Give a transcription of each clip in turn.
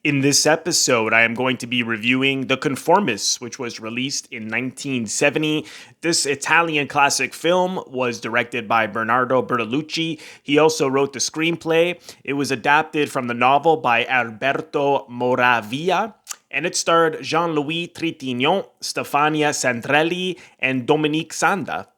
In this episode, I am going to be reviewing The Conformist, which was released in 1970. This Italian classic film was directed by Bernardo Bertolucci. He also wrote the screenplay. It was adapted from the novel by Alberto Moravia, and it starred Jean-Louis Trintignant, Stefania Sandrelli, and Dominique Sanda.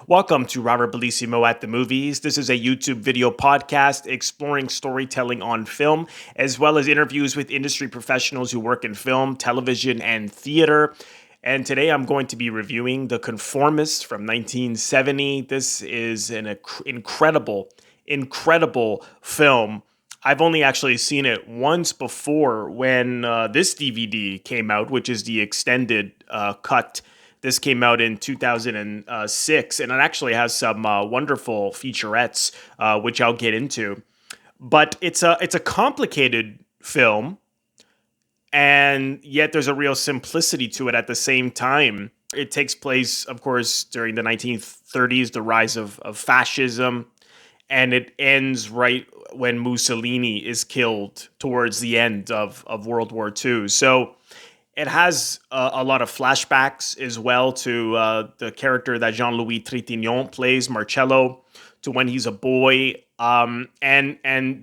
Welcome to Robert Bellissimo at the Movies. This is a YouTube video podcast exploring storytelling on film, as well as interviews with industry professionals who work in film, television, and theater. And today I'm going to be reviewing The Conformist from 1970. This is an incredible film. I've only actually seen it once before when this DVD came out, which is the extended cut. This came out in 2006, and it actually has some wonderful featurettes, which I'll get into. But it's a complicated film, and yet there's a real simplicity to it at the same time. It takes place, of course, during the 1930s, the rise of fascism, and it ends right when Mussolini is killed towards the end of World War II. So it has a lot of flashbacks as well to the character that Jean-Louis Trintignant plays, Marcello, to when he's a boy. And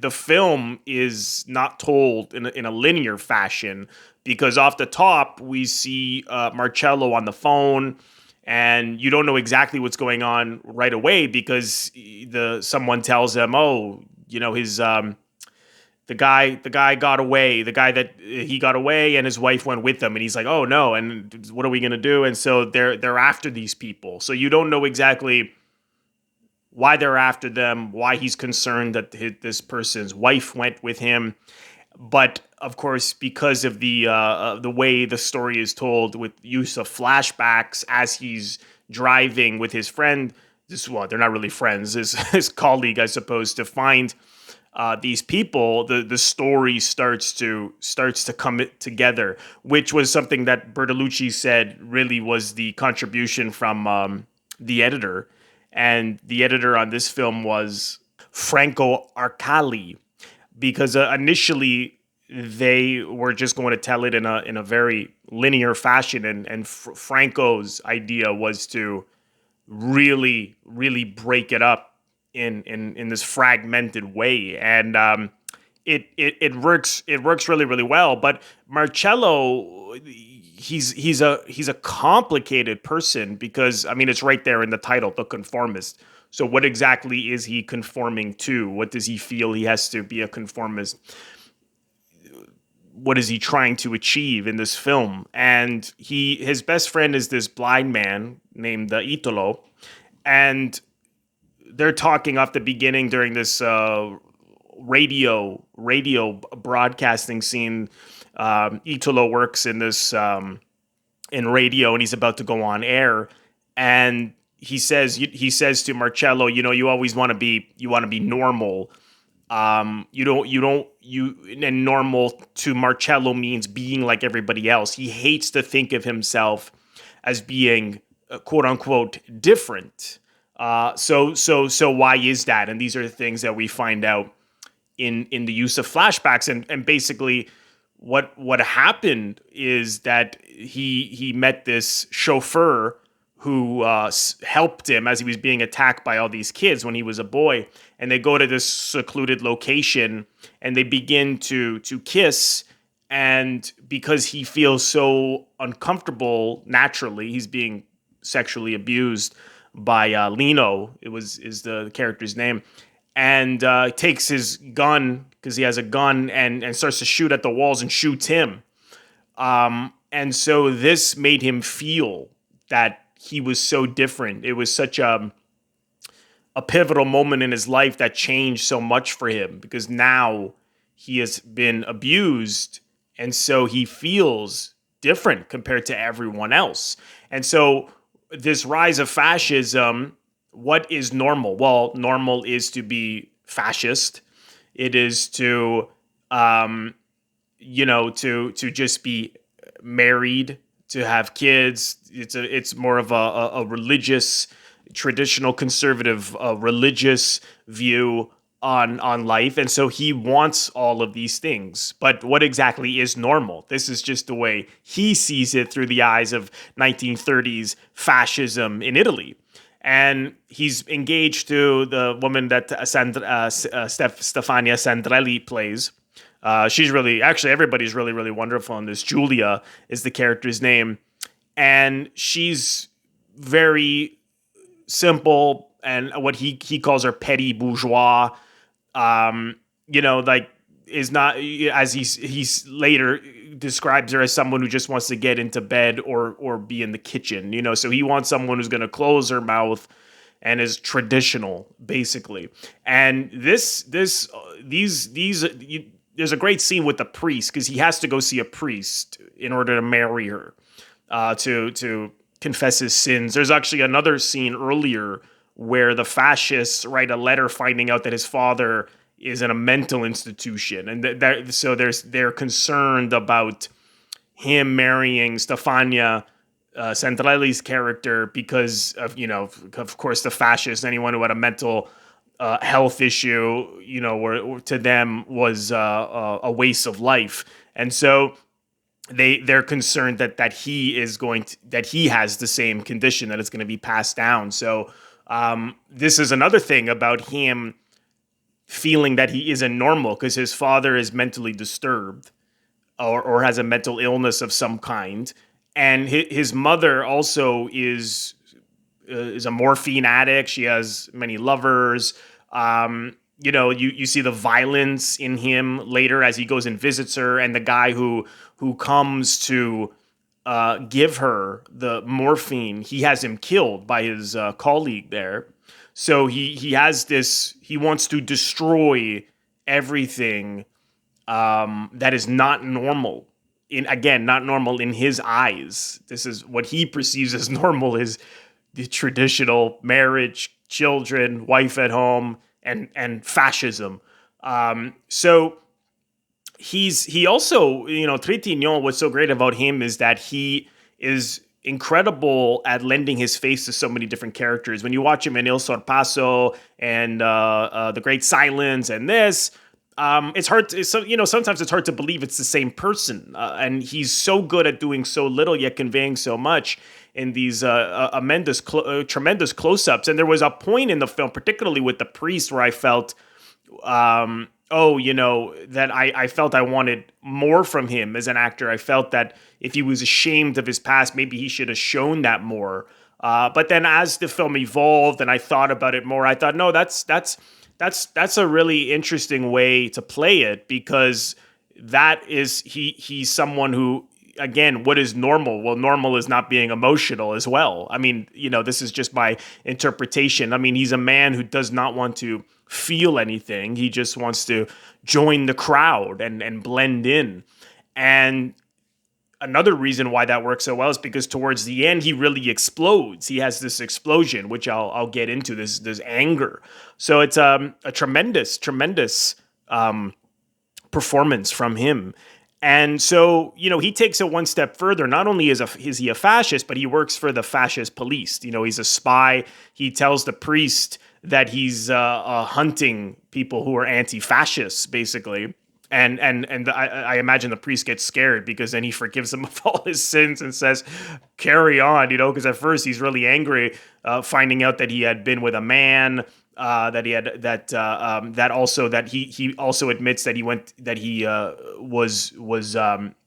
the film is not told in a linear fashion, because off the top we see Marcello on the phone, and you don't know exactly what's going on right away because someone tells him, oh, you know, his the guy got away. The guy that he got away, and his wife went with him, and he's like, "Oh no!" And what are we gonna do? And so they're after these people. So you don't know exactly why they're after them, why he's concerned that this person's wife went with him. But of course, because of the way the story is told, with use of flashbacks as he's driving with his friend, they're not really friends, his colleague, I suppose, to find these people, the story starts to come together, which was something that Bertolucci said really was the contribution from the editor. And the editor on this film was Franco Arcali, because initially they were just going to tell it in a very linear fashion, and Franco's idea was to really break it up in this fragmented way, and it works really well. But Marcello, he's a complicated person, because I mean, it's right there in the title, The Conformist. So what exactly is he conforming to? What does he feel he has to be a conformist? What is he trying to achieve in this film? And his best friend is this blind man named Italo, and they're talking off the beginning during this radio broadcasting scene. Italo works in this in radio, and he's about to go on air. And he says to Marcello, you know, you always want to be normal. And normal to Marcello means being like everybody else. He hates to think of himself as being quote unquote different. So why is that? And these are the things that we find out in the use of flashbacks. And basically what happened is that he met this chauffeur who helped him as he was being attacked by all these kids when he was a boy. And they go to this secluded location, and they begin to kiss. And because he feels so uncomfortable, naturally, he's being sexually abused by Lino, is the character's name, and takes his gun, because he has a gun, and starts to shoot at the walls and shoots him. And so this made him feel that he was so different. It was such a pivotal moment in his life that changed so much for him, because now he has been abused, and so he feels different compared to everyone else. And so this rise of fascism what is normal? Well, normal is to be fascist. It is to, to just be married, to have kids. It's more of a religious, traditional conservative religious view on life, and so he wants all of these things. But what exactly is normal? This is just the way he sees it through the eyes of 1930s fascism in Italy. And he's engaged to the woman that Stefania Sandrelli plays. She's really, actually, everybody's really, really wonderful in this. Julia is the character's name. And she's very simple and what he calls her petty bourgeois. Like, is not, as he's later describes her as someone who just wants to get into bed or be in the kitchen. So he wants someone who's going to close her mouth and is traditional, basically. And there's a great scene with the priest, because he has to go see a priest in order to marry her, to confess his sins. There's actually another scene earlier where the fascists write a letter finding out that his father is in a mental institution, and so they're concerned about him marrying Stefania Sandrelli's character because of course, the fascists, anyone who had a mental health issue, were to them was a waste of life, and so they're concerned that he is that he has the same condition, that it's going to be passed down. So this is another thing about him feeling that he isn't normal, because his father is mentally disturbed or has a mental illness of some kind, and his mother also is a morphine addict. She has many lovers. You see the violence in him later as he goes and visits her, and the guy who comes to give her the morphine, he has him killed by his colleague there. So he has this. He wants to destroy everything that is not normal. Not normal in his eyes. This is what he perceives as normal: is the traditional marriage, children, wife at home, and fascism. So he also, Trintignant, what's so great about him is that he is incredible at lending his face to so many different characters. When you watch him in Il Sorpasso and The Great Silence and this, it's hard to, sometimes it's hard to believe it's the same person. And he's so good at doing so little yet conveying so much in these tremendous close-ups. And there was a point in the film, particularly with the priest, where I felt, that I felt I wanted more from him as an actor. I felt that if he was ashamed of his past, maybe he should have shown that more. But then as the film evolved and I thought about it more, I thought, no, that's a really interesting way to play it, because that is, he's someone who, again, what is normal? Well, normal is not being emotional as well. I mean, this is just my interpretation. I mean, he's a man who does not want to feel anything. He just wants to join the crowd and blend in. And another reason why that works so well is because towards the end, he really explodes. He has this explosion, which I'll get into, this anger. So it's a tremendous performance from him. And so, he takes it one step further. Not only is he a fascist, but he works for the fascist police. He's a spy. He tells the priest that he's hunting people who are anti-fascists, basically. And I imagine the priest gets scared, because then he forgives him of all his sins and says, carry on, because at first he's really angry, finding out that he had been with a man, that he had that he also admits that he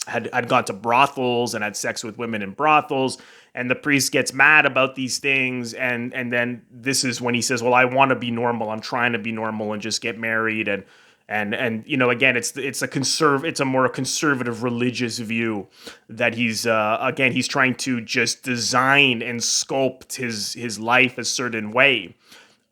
had gone to brothels and had sex with women in brothels. And the priest gets mad about these things, and then this is when he says, well, I want to be normal. I'm trying to be normal and just get married. And again, it's a more conservative religious view that he's trying to just design and sculpt his life a certain way,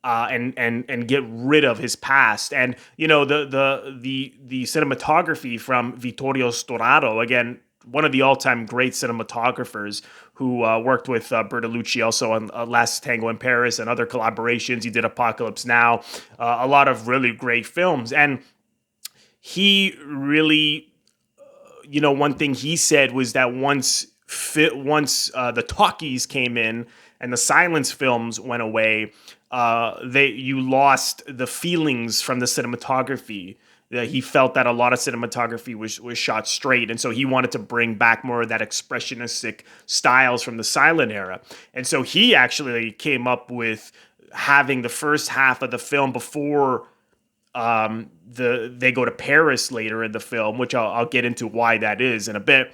and get rid of his past. And the cinematography from Vittorio Storaro, again, one of the all-time great cinematographers who worked with Bertolucci also on Last Tango in Paris and other collaborations. He did Apocalypse Now, a lot of really great films. And he really, one thing he said was that once the talkies came in and the silence films went away, you lost the feelings from the cinematography. That he felt that a lot of cinematography was shot straight, and so he wanted to bring back more of that expressionistic styles from the silent era. And so he actually came up with having the first half of the film before they go to Paris later in the film, which I'll get into why that is in a bit.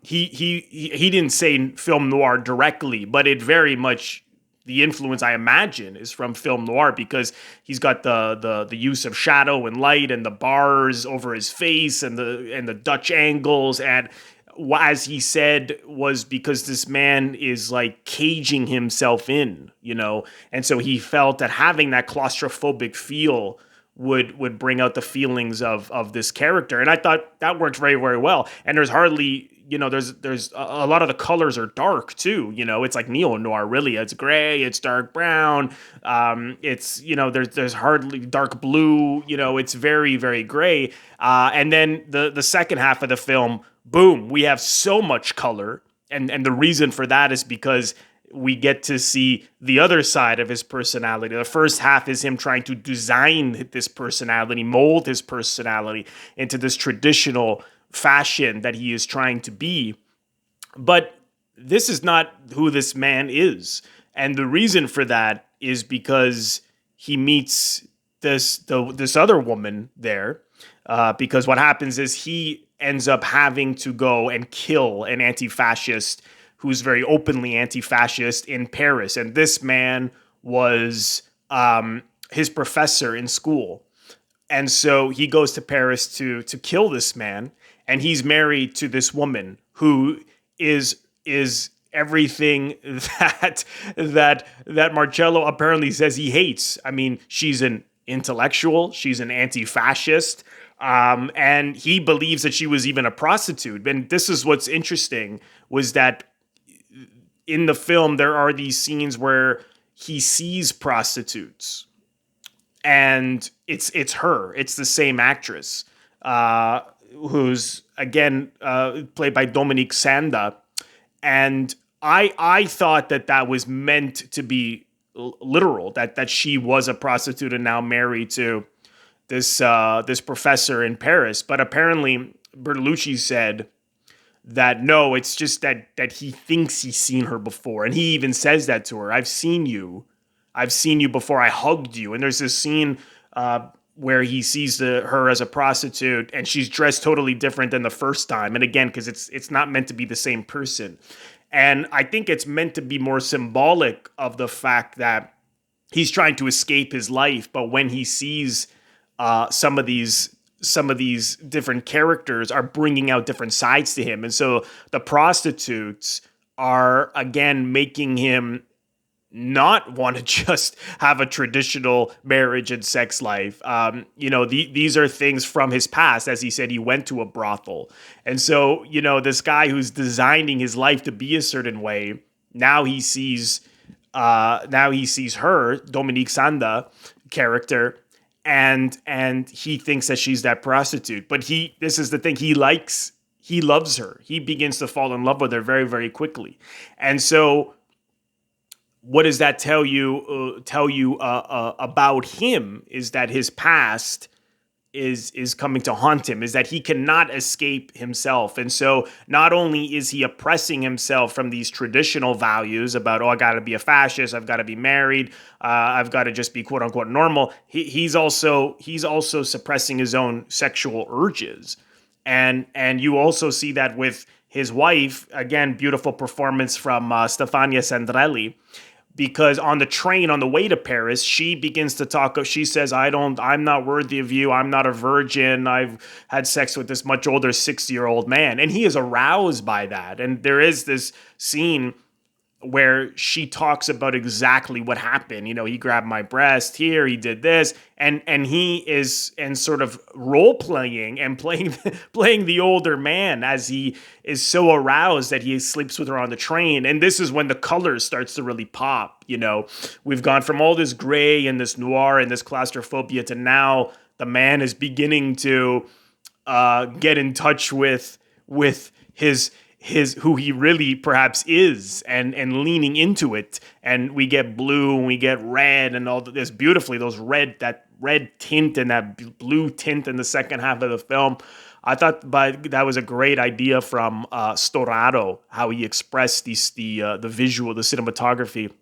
He didn't say film noir directly, but it very much, the influence I imagine is from film noir, because he's got the use of shadow and light and the bars over his face and the Dutch angles, and as he said, was because this man is like caging himself in, and so he felt that having that claustrophobic feel would bring out the feelings of this character. And I thought that worked very, very well. And there's hardly, there's a lot of the colors are dark too. It's like neo-noir, really. It's gray, it's dark brown. It's, there's hardly dark blue, it's very, very gray. And then the second half of the film, boom, we have so much color. And the reason for that is because we get to see the other side of his personality. The first half is him trying to design this personality, mold his personality into this traditional fashion that he is trying to be. But this is not who this man is. And the reason for that is because he meets this other woman there. Because what happens is he ends up having to go and kill an anti-fascist who's very openly anti-fascist in Paris. And this man was his professor in school. And so he goes to Paris to kill this man. And he's married to this woman who is everything that Marcello apparently says he hates. I mean, she's an intellectual. She's an anti-fascist. And he believes that she was even a prostitute. And this is what's interesting, was that in the film, there are these scenes where he sees prostitutes, and it's her. It's the same actress, who's again played by Dominique Sanda, and I thought that was meant to be literal, that she was a prostitute and now married to this professor in Paris. But apparently, Bertolucci said that no, it's just that he thinks he's seen her before. And he even says that to her. I've seen you before. I hugged you. And there's this scene where he sees her as a prostitute, and she's dressed totally different than the first time. And again, because it's not meant to be the same person. And I think it's meant to be more symbolic of the fact that he's trying to escape his life. But when he sees some of these different characters are bringing out different sides to him. And so the prostitutes are, again, making him not want to just have a traditional marriage and sex life. These are things from his past. As he said, he went to a brothel. And so, this guy who's designing his life to be a certain way, now he sees her, Dominique Sanda character, and he thinks that she's that prostitute. But this is the thing, he loves her. He begins to fall in love with her very, very quickly. And so what does that tell you about him is that his past is coming to haunt him, is that he cannot escape himself. And so not only is he oppressing himself from these traditional values about, I got to be a fascist, I've got to be married, I've got to just be quote unquote normal. He's also suppressing his own sexual urges. And you also see that with his wife, again, beautiful performance from Stefania Sandrelli. Because on the train on the way to Paris, she begins to talk. She says, I'm not worthy of you. I'm not a virgin. I've had sex with this much older 60-year-old man. And he is aroused by that. And there is this scene where she talks about exactly what happened. He grabbed my breast here, he did this, and he is and sort of role playing and playing playing the older man as he is so aroused that he sleeps with her on the train. And this is when the color starts to really pop. We've gone from all this gray and this noir and this claustrophobia to now the man is beginning to get in touch with his who he really perhaps is, and leaning into it. And we get blue and we get red and all this beautifully, that red tint and that blue tint in the second half of the film. I thought that was a great idea from Storaro, how he expressed the visual, the cinematography,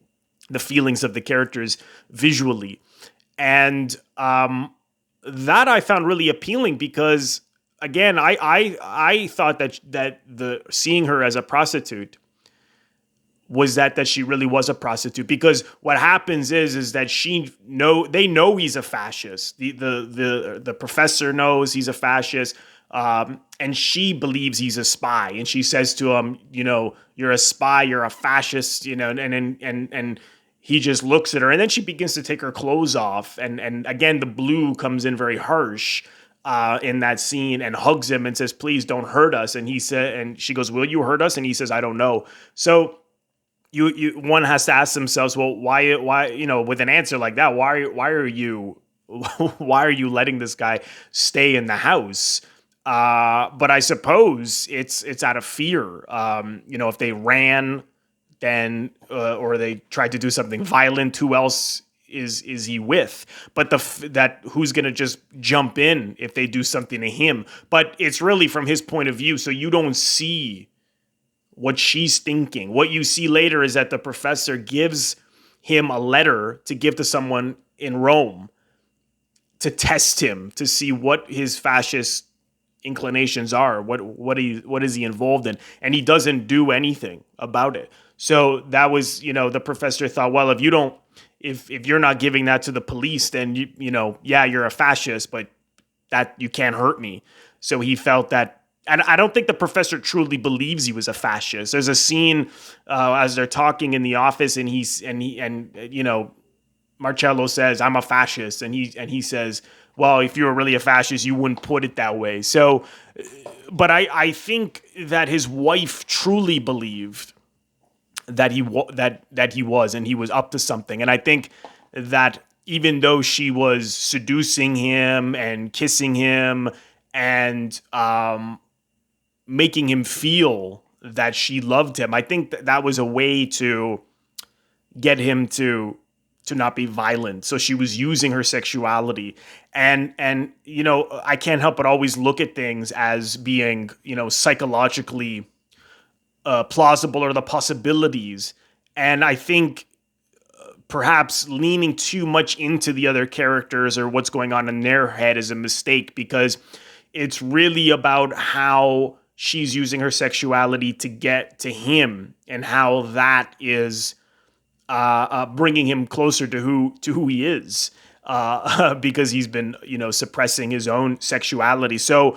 the feelings of the characters visually. And that I found really appealing because, again, I thought that the seeing her as a prostitute was that she really was a prostitute, because what happens is that they know he's a fascist. The professor knows he's a fascist, and she believes he's a spy, and she says to him, you're a spy, you're a fascist, and he just looks at her, and then she begins to take her clothes off, and again the blue comes in very harsh in that scene, and hugs him and says, "Please don't hurt us." And she goes, "Will you hurt us?" And he says, "I don't know." So one has to ask themselves, well, why with an answer like that, why are you why are you letting this guy stay in the house? But I suppose it's out of fear. If they ran, then or they tried to do something violent, who else is he with? But that who's going to just jump in if they do something to him? But it's really from his point of view, so you don't see what she's thinking. What you see later is that the professor gives him a letter to give to someone in Rome to test him, to see what his fascist inclinations are, what is he involved in, and he doesn't do anything about it. So that was, the professor thought, well, if you're not giving that to the police, then you're a fascist, but that you can't hurt me. So he felt that. And I don't think the professor truly believes he was a fascist. There's a scene as they're talking in the office, and Marcello says, "I'm a fascist," and he says, "Well, if you were really a fascist, you wouldn't put it that way." So, but I think that his wife truly believed that he was, and he was up to something. And I think that even though she was seducing him and kissing him and making him feel that she loved him, I think that was a way to get him to not be violent. So she was using her sexuality, and I can't help but always look at things as being psychologically plausible, or the possibilities. And I think perhaps leaning too much into the other characters or what's going on in their head is a mistake, because it's really about how she's using her sexuality to get to him, and how that is bringing him closer to who he is, because he's been suppressing his own sexuality. So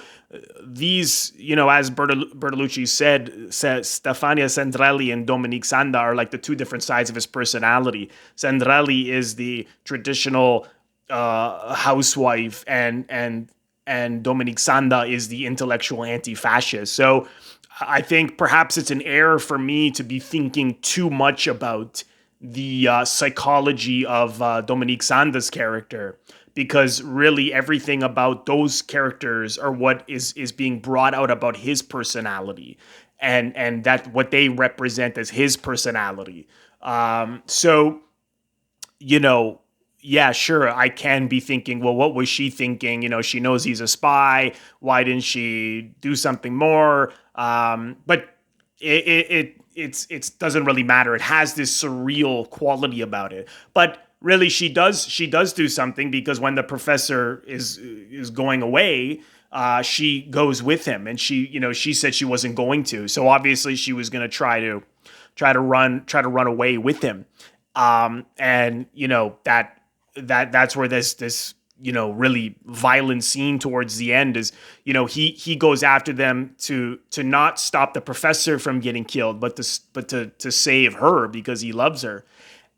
these, as Bertolucci said, Stefania Sandrelli and Dominique Sanda are like the two different sides of his personality. Sandrelli is the traditional housewife, and Dominique Sanda is the intellectual anti-fascist. So I think perhaps it's an error for me to be thinking too much about the psychology of Dominique Sanda's character, because really everything about those characters are what is being brought out about his personality, and that what they represent as his personality. So, yeah, sure, I can be thinking, well, what was she thinking? She knows he's a spy. Why didn't she do something more? But it doesn't really matter. It has this surreal quality about it. But really, she does do something, because when the professor is going away, she goes with him, and she said she wasn't going to. So obviously, she was going to try to run away with him. And that's where this really violent scene towards the end is, he goes after them to not stop the professor from getting killed, but to save her because he loves her.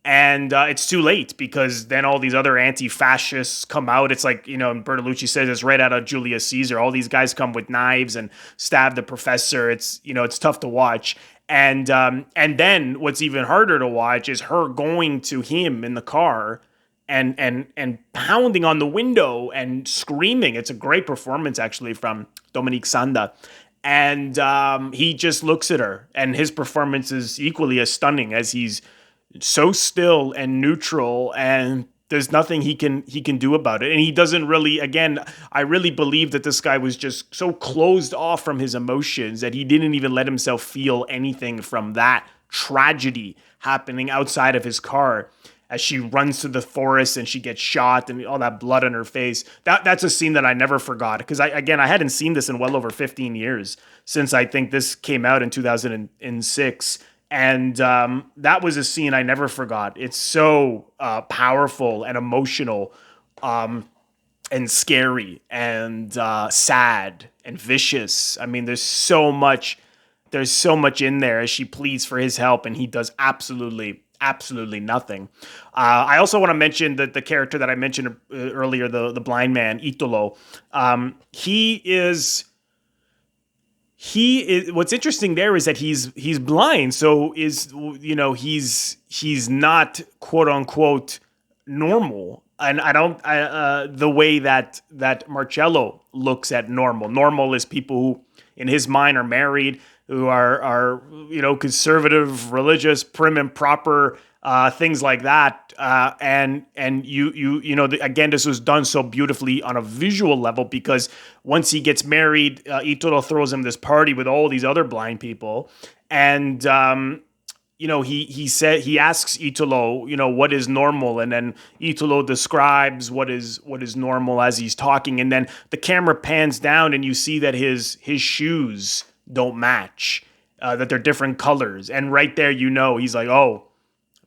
And it's too late because then all these other anti-fascists come out. It's like, Bertolucci says it's right out of Julius Caesar. All these guys come with knives and stab the professor. It's, it's tough to watch. And then what's even harder to watch is her going to him in the car and pounding on the window and screaming. It's a great performance actually from Dominique Sanda. And he just looks at her, and his performance is equally as stunning as he's so still and neutral, and there's nothing he can do about it. And he doesn't really, again, I really believe that this guy was just so closed off from his emotions that he didn't even let himself feel anything from that tragedy happening outside of his car as she runs to the forest and she gets shot and all that blood on her face. That's a scene that I never forgot, because I hadn't seen this in well over 15 years since I think this came out in 2006. And that was a scene I never forgot. It's so powerful and emotional, and scary and sad and vicious. I mean, there's so much in there as she pleads for his help, and he does absolutely nothing. I also want to mention that the character that I mentioned earlier, the blind man, Italo, he is what's interesting there is that he's blind, so he's not quote unquote normal. And the way that Marcello looks at normal. Normal is people who in his mind are married, who are conservative, religious, prim and proper, things like that. And again, this was done so beautifully on a visual level, because once he gets married, Italo throws him this party with all these other blind people, and he asks Italo, what is normal, and then Italo describes what is normal as he's talking, and then the camera pans down and you see that his shoes don't match, that they're different colors, and right there he's like, oh,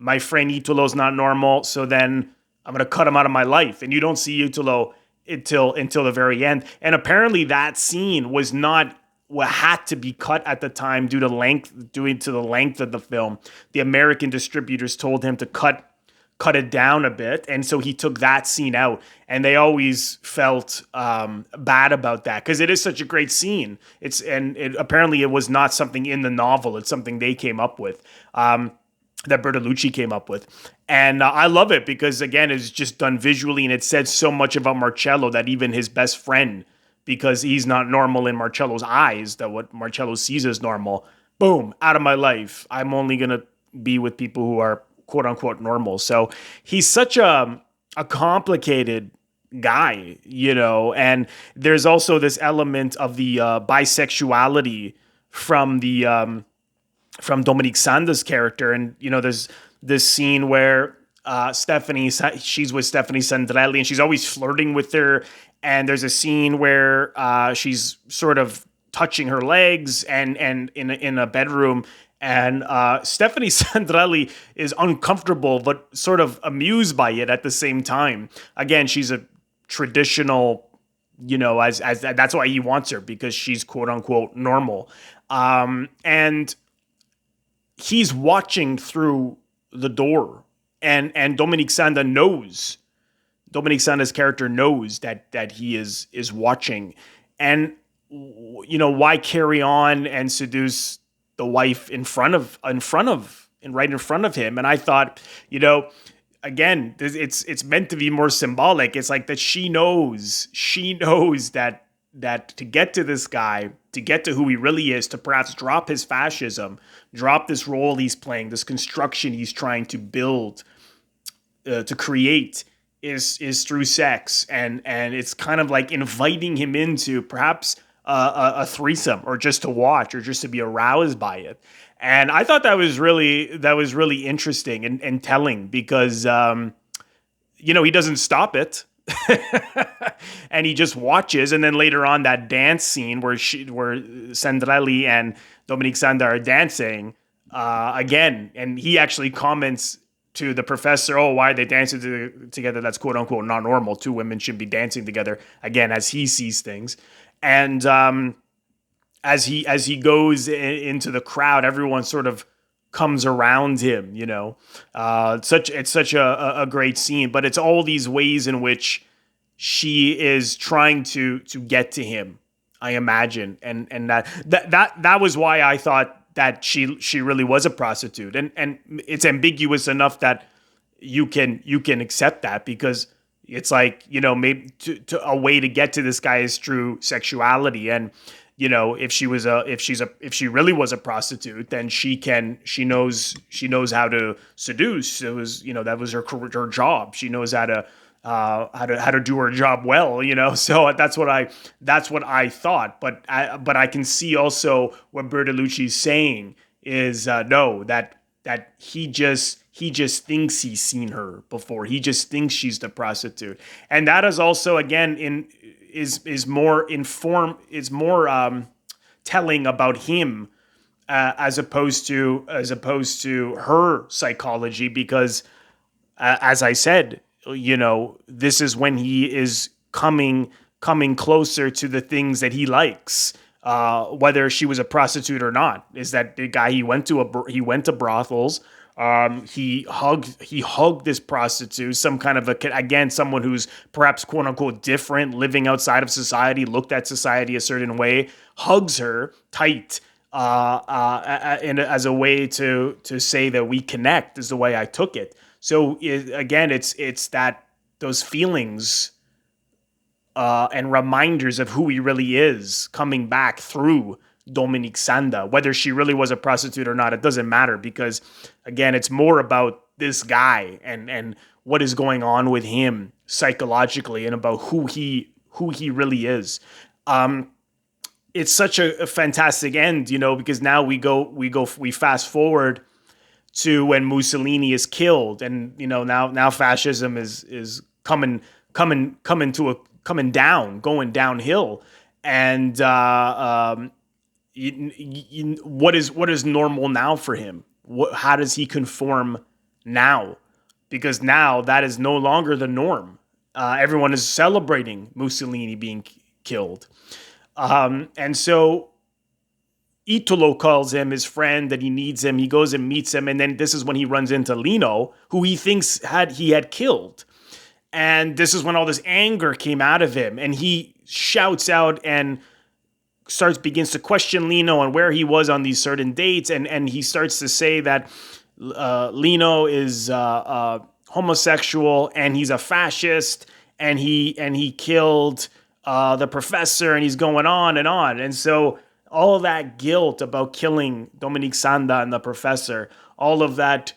my friend Italo's not normal, so then I'm gonna cut him out of my life. And you don't see Italo until the very end. And apparently that scene was not what had to be cut at the time due to the length of the film. The American distributors told him to cut it down a bit, and so he took that scene out. And they always felt bad about that, because it is such a great scene. Apparently it was not something in the novel; it's something they came up with. That Bertolucci came up with. And I love it because, again, it's just done visually, and it said so much about Marcello that even his best friend, because he's not normal in Marcello's eyes, that what Marcello sees as normal, boom, out of my life. I'm only going to be with people who are quote unquote normal. So he's such a complicated guy, and there's also this element of the bisexuality from Dominique Sanda's character. And, there's this scene where she's with Stefania Sandrelli, and she's always flirting with her. And there's a scene where she's sort of touching her legs and in a bedroom. And Stefania Sandrelli is uncomfortable, but sort of amused by it at the same time. Again, she's a traditional, as that's why he wants her, because she's quote unquote normal. And he's watching through the door, and Dominique Sanda's character knows that he is watching, and why carry on and seduce the wife right in front of him? And I thought, again, it's meant to be more symbolic. It's like that she knows that to get to this guy, to get to who he really is, to perhaps drop his fascism, drop this role he's playing, this construction he's trying to build, to create, is through sex. And it's kind of like inviting him into perhaps a threesome, or just to watch, or just to be aroused by it. And I thought that was really interesting and telling, because he doesn't stop it. And he just watches, and then later on, that dance scene where Sandrelli and Dominique Sanda are dancing again, and he actually comments to the professor, oh, why are they dancing together? That's quote unquote not normal. Two women should be dancing together, again, as he sees things. And as he goes into the crowd, everyone sort of comes around him. It's such a great scene, but it's all these ways in which she is trying to get to him, I imagine, and that was why I thought that she really was a prostitute, and it's ambiguous enough that you can accept that, because it's like, maybe to a way to get to this guy is through sexuality. And if she really was a prostitute, then she knows how to seduce. It was, that was her job. She knows how to do her job well. So that's what I thought. But I can see also what Bertolucci's saying is, no, that he just thinks he's seen her before. He just thinks she's the prostitute. And that is also, again, is more telling about him, as opposed to her psychology, because as I said, this is when he is coming closer to the things that he likes, whether she was a prostitute or not. Is that the guy he went to brothels. He hugged this prostitute, some kind of someone who's perhaps quote unquote different, living outside of society, looked at society a certain way, hugs her tight, as a way to say that we connect, is the way I took it. So it's that those feelings, and reminders of who he really is coming back through Dominique Sanda. Whether she really was a prostitute or not, it doesn't matter, because again, it's more about this guy and what is going on with him psychologically, and about who he really is. It's such a fantastic end, because now we fast forward to when Mussolini is killed, and now fascism is coming down, going downhill, and what is normal now for him? How does he conform now? Because now that is no longer the norm. Everyone is celebrating Mussolini being killed, and so Italo calls him his friend, that he needs him. He goes and meets him, and then this is when he runs into Lino, who he thinks he had killed. And this is when all this anger came out of him, and he shouts out and begins to question Lino and where he was on these certain dates, and he starts to say that Lino is homosexual, and he's a fascist, and he killed the professor, and he's going on and on. And so all of that guilt about killing Dominique Sanda and the professor, all of that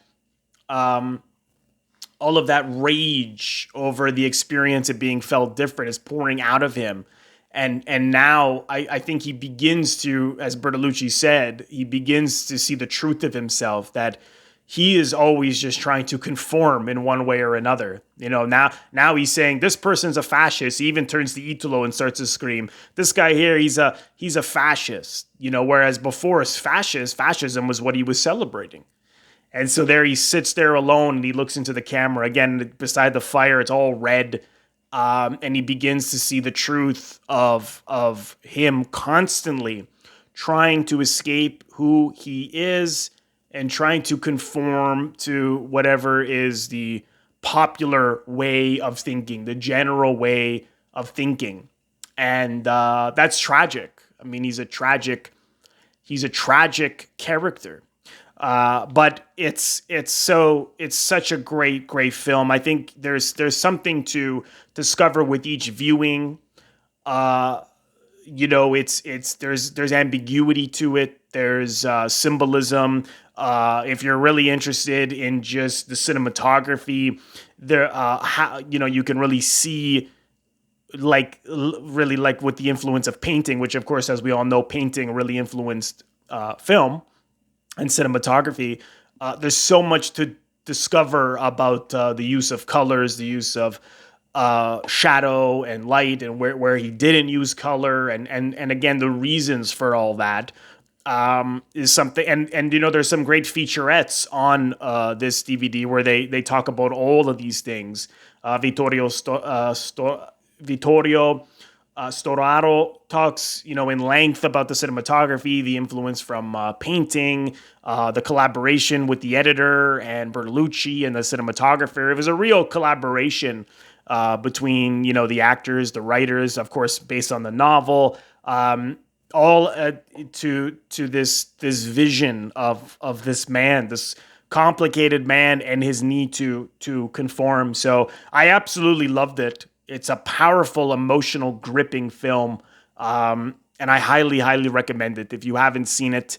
rage over the experience of being felt different is pouring out of him. And now I think he begins to, as Bertolucci said, he begins to see the truth of himself, that he is always just trying to conform in one way or another. Now he's saying this person's a fascist. He even turns to Italo and starts to scream, this guy here, he's a fascist. Whereas before, fascism was what he was celebrating. And so there he sits there alone, and he looks into the camera again beside the fire. It's all red. And he begins to see the truth of him constantly trying to escape who he is and trying to conform to whatever is the popular way of thinking, the general way of thinking. And that's tragic. I mean, he's a tragic character. But it's such a great film. I think there's something to discover with each viewing. There's ambiguity to it. There's symbolism. If you're really interested in just the cinematography, you can really see really with the influence of painting, which of course, as we all know, painting really influenced film and cinematography. There's so much to discover about the use of colors, the use of shadow and light, and where he didn't use color, and again, the reasons for all that. is something, and there's some great featurettes on this DVD where they talk about all of these things. Vittorio Storaro talks, in length about the cinematography, the influence from painting, the collaboration with the editor and Bertolucci and the cinematographer. It was a real collaboration between, the actors, the writers, of course, based on the novel, all to this vision of this man, this complicated man, and his need to conform. So I absolutely loved it. It's a powerful, emotional, gripping film, and I highly, highly recommend it. If you haven't seen it,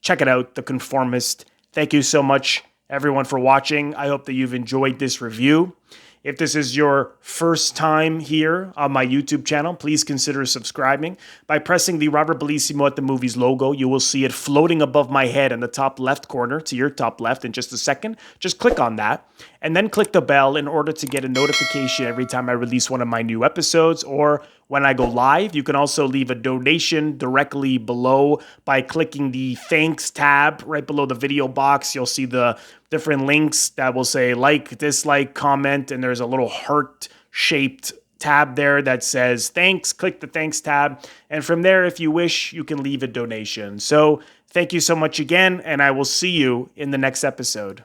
check it out, The Conformist. Thank you so much, everyone, for watching. I hope that you've enjoyed this review. If this is your first time here on my YouTube channel, please consider subscribing. By pressing the Robert Bellissimo at the Movies logo, you will see it floating above my head in the top left corner to your top left in just a second. Just click on that and then click the bell in order to get a notification every time I release one of my new episodes or when I go live. You can also leave a donation directly below by clicking the thanks tab right below the video box. You'll see the different links that will say like, dislike, comment, and there's a little heart-shaped tab there that says thanks. Click the thanks tab, and from there, if you wish, you can leave a donation. So thank you so much again, and I will see you in the next episode.